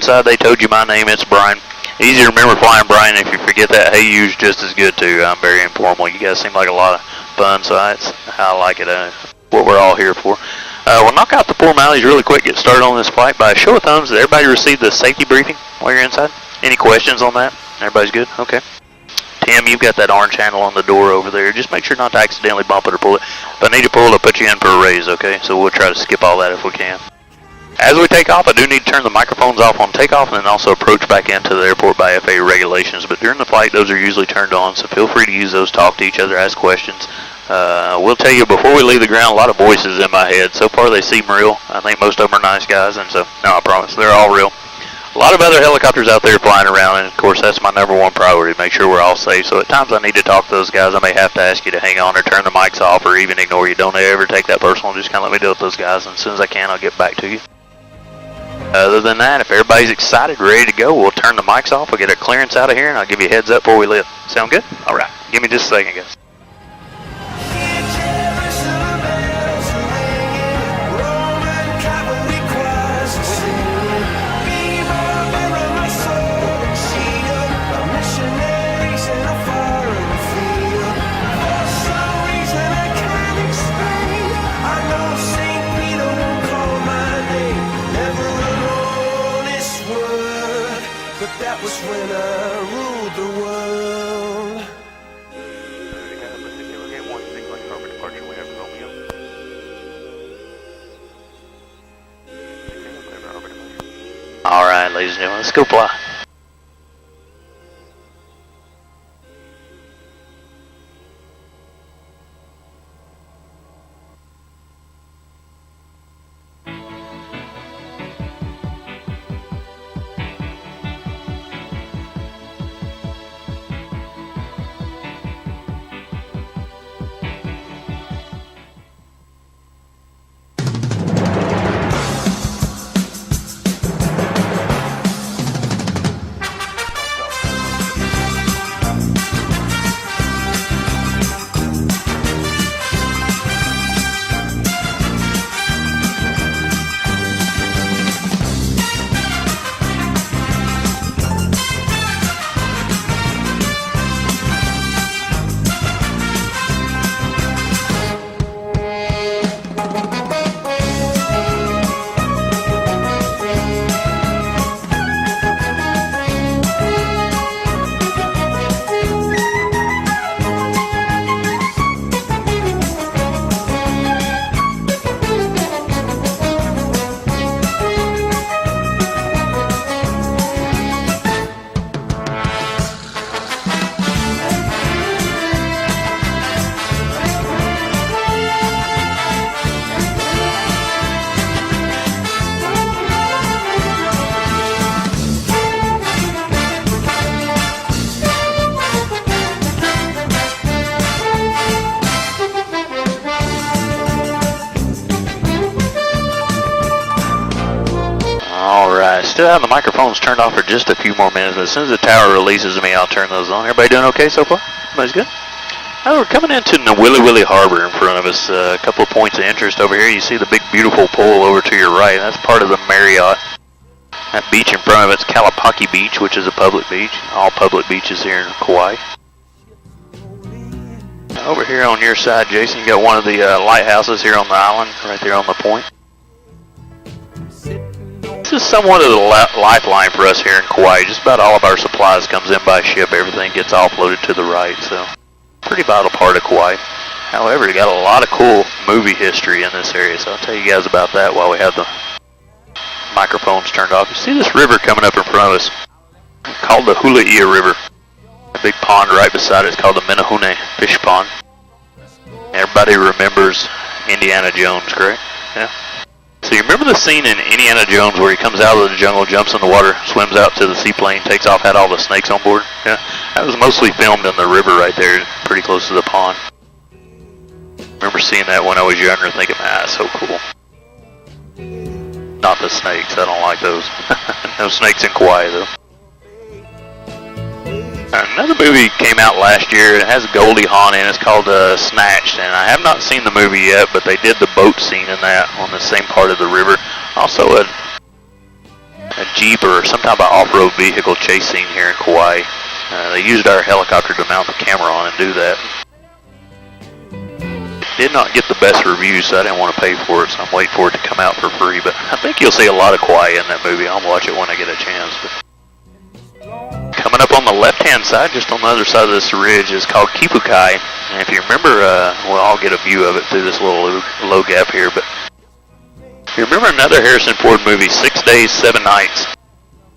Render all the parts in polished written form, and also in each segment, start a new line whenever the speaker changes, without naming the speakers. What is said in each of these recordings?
outside, they told you my name. It's Brian. Easy to remember Flying Brian. If you forget that, hey you's just as good too. I'm very informal. You guys seem like a lot of fun, so that's how I like it. What we're all here for. We'll knock out the formalities really quick. Get started on this flight by a show of thumbs. Did everybody receive the safety briefing while you're inside? Any questions on that? Everybody's good? Okay. Tim, you've got that orange handle on the door over there. Just make sure not to accidentally bump it or pull it. If I need to pull it, I'll put you in for a raise, okay? So we'll try to skip all that if we can. As we take off, I do need to turn the microphones off on takeoff and then also approach back into the airport by FAA regulations. But during the flight, those are usually turned on, so feel free to use those, talk to each other, ask questions. We'll tell you before we leave the ground, a lot of voices in my head. So far, they seem real. I think most of them are nice guys, and so, no, I promise, they're all real. A lot of other helicopters out there flying around, and of course that's my #1 priority, make sure we're all safe. So at times I need to talk to those guys. I may have to ask you to hang on or turn the mics off or even ignore you. Don't ever take that personal. Just kind of let me deal with those guys, and as soon as I can, I'll get back to you. Other than that, if everybody's excited, ready to go, we'll turn the mics off. We'll get our clearance out of here, and I'll give you a heads up before we lift. Sound good? All right. Give me just a second, guys.
That was when I ruled the world.
All right, ladies and gentlemen, let's go fly. Still have the microphones turned off for just a few more minutes, but as soon as the tower releases me, I'll turn those on. Everybody doing okay so far? Everybody's good? Now we're coming into Nawili Harbor in front of us. A couple of points of interest over here. You see the big beautiful pole over to your right. That's part of the Marriott. That beach in front of it's Kalapaki Beach, which is a public beach. All public beaches here in Kauai. Over here on your side, Jason, you got one of the lighthouses here on the island, right there on the point. This is somewhat of the lifeline for us here in Kauai. Just about all of our supplies comes in by ship. Everything gets offloaded to the right, so pretty vital part of Kauai. However, you got a lot of cool movie history in this area, so I'll tell you guys about that while we have the microphones turned off. You see this river coming up in front of us, called the Hulaia River. A big pond right beside it is called the Menahune Fish Pond. Everybody remembers Indiana Jones, correct? Yeah. So you remember the scene in Indiana Jones where he comes out of the jungle, jumps in the water, swims out to the seaplane, takes off, had all the snakes on board? Yeah. That was mostly filmed in the river right there, pretty close to the pond. Remember seeing that when I was younger, thinking, man, that's so cool. Not the snakes, I don't like those. No snakes in Kauai though. Another movie came out last year. It has Goldie Hawn in it. It's called Snatched, and I have not seen the movie yet, but they did the boat scene in that on the same part of the river. Also, Jeep or some type of off-road vehicle chase scene here in Kauai. They used our helicopter to mount the camera on and do that. Did not get the best reviews, so I didn't want to pay for it, so I'm waiting for it to come out for free. But I think you'll see a lot of Kauai in that movie. I'll watch it when I get a chance. But coming up on the left-hand side, just on the other side of this ridge, is called Kipukai. And if you remember, well, I'll get a view of it through this little low gap here. But if you remember another Harrison Ford movie, 6 Days, 7 Nights,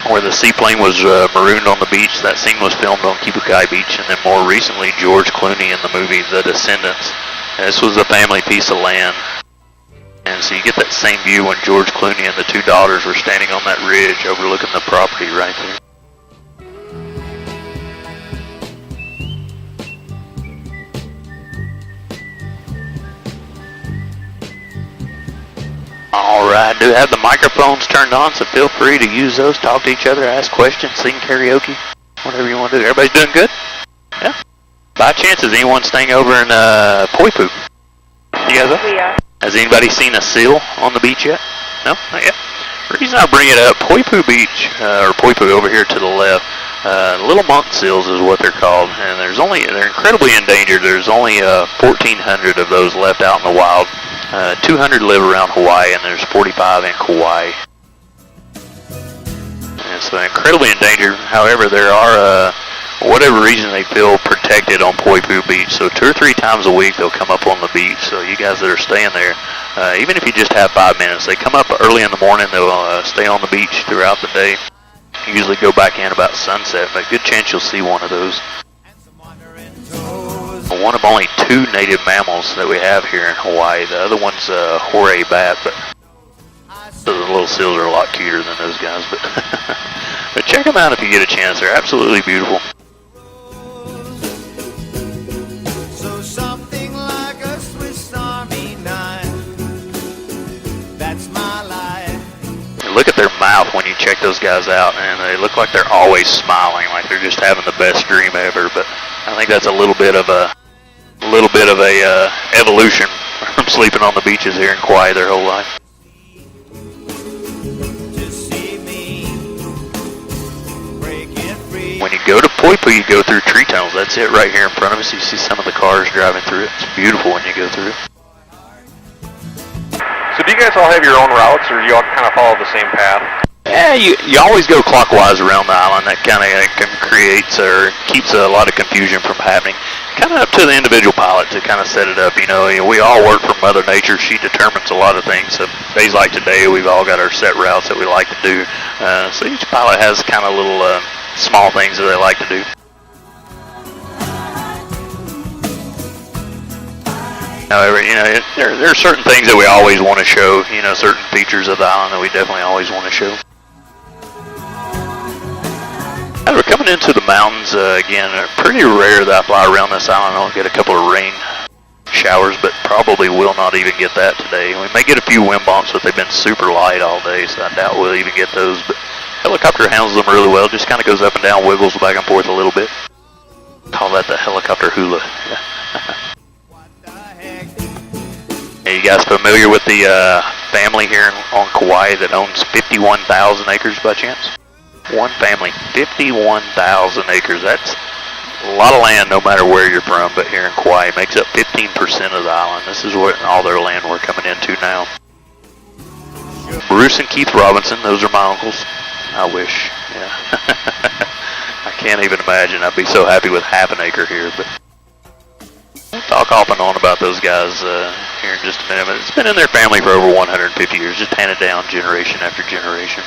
where the seaplane was marooned on the beach. That scene was filmed on Kipukai Beach. And then more recently, George Clooney in the movie The Descendants. This was a family piece of land. And so you get that same view when George Clooney and the two daughters were standing on that ridge overlooking the property right there. Alright, I do have the microphones turned on, so feel free to use those, talk to each other, ask questions, sing karaoke, whatever you want to do. Everybody's doing good? Yeah? By chance, is anyone staying over in Poipu? You guys up?
We are.
Has anybody seen a seal on the beach yet? No? Not yet? The reason I bring it up, Poipu Beach, or Poipu over here to the left, little monk seals is what they're called, and they're incredibly endangered. There's only 1,400 of those left out in the wild. 200 live around Hawaii, and there's 45 in Kauai. And so incredibly endangered. However, there are, for whatever reason, they feel protected on Poipu Beach. So 2 or 3 times a week, they'll come up on the beach. So you guys that are staying there, even if you just have 5 minutes, they come up early in the morning. They'll stay on the beach throughout the day. Usually go back in about sunset, but good chance you'll see one of those. One of only 2 native mammals that we have here in Hawaii. The other one's a horay bat, but so the little seals are a lot cuter than those guys. But but check them out if you get a chance. They're absolutely beautiful.
So something like a Swiss Army knife. That's my life.
And look at their mouth when you check those guys out, and they look like they're always smiling, like they're just having the best dream ever. But I think that's a little bit of a evolution from sleeping on the beaches here in Kauai their whole life. When you go to Poipu, you go through tree tunnels. That's it right here in front of us. You see some of the cars driving through it. It's beautiful when you go through it.
So do you guys all have your own routes, or do you all kind of follow the same path?
Yeah, you always go clockwise around the island. That kind of creates or keeps a lot of confusion from happening. Kind of up to the individual pilot to kind of set it up. You know, we all work for Mother Nature. She determines a lot of things. So days like today, we've all got our set routes that we like to do. So each pilot has kind of little small things that they like to do. However, you know, there are certain things that we always want to show. You know, certain features of the island that we definitely always want to show. As we're coming into the mountains, again, pretty rare that I fly around this island. I'll get a couple of rain showers, but probably will not even get that today. We may get a few wind bumps, but they've been super light all day, so I doubt we'll even get those. But helicopter handles them really well. Just kind of goes up and down, wiggles back and forth a little bit. Call that the helicopter hula. Are you guys familiar with the family here on Kauai that owns 51,000 acres by chance? One family, 51,000 acres. That's a lot of land no matter where you're from, but here in Kauai makes up 15% of the island. This is what all their land we're coming into now. Bruce and Keith Robinson, those are my uncles. I wish, yeah. I can't even imagine. I'd be so happy with half an acre here, but we'll talk off and on about those guys here in just a minute. But it's been in their family for over 150 years, just handed down generation after generation.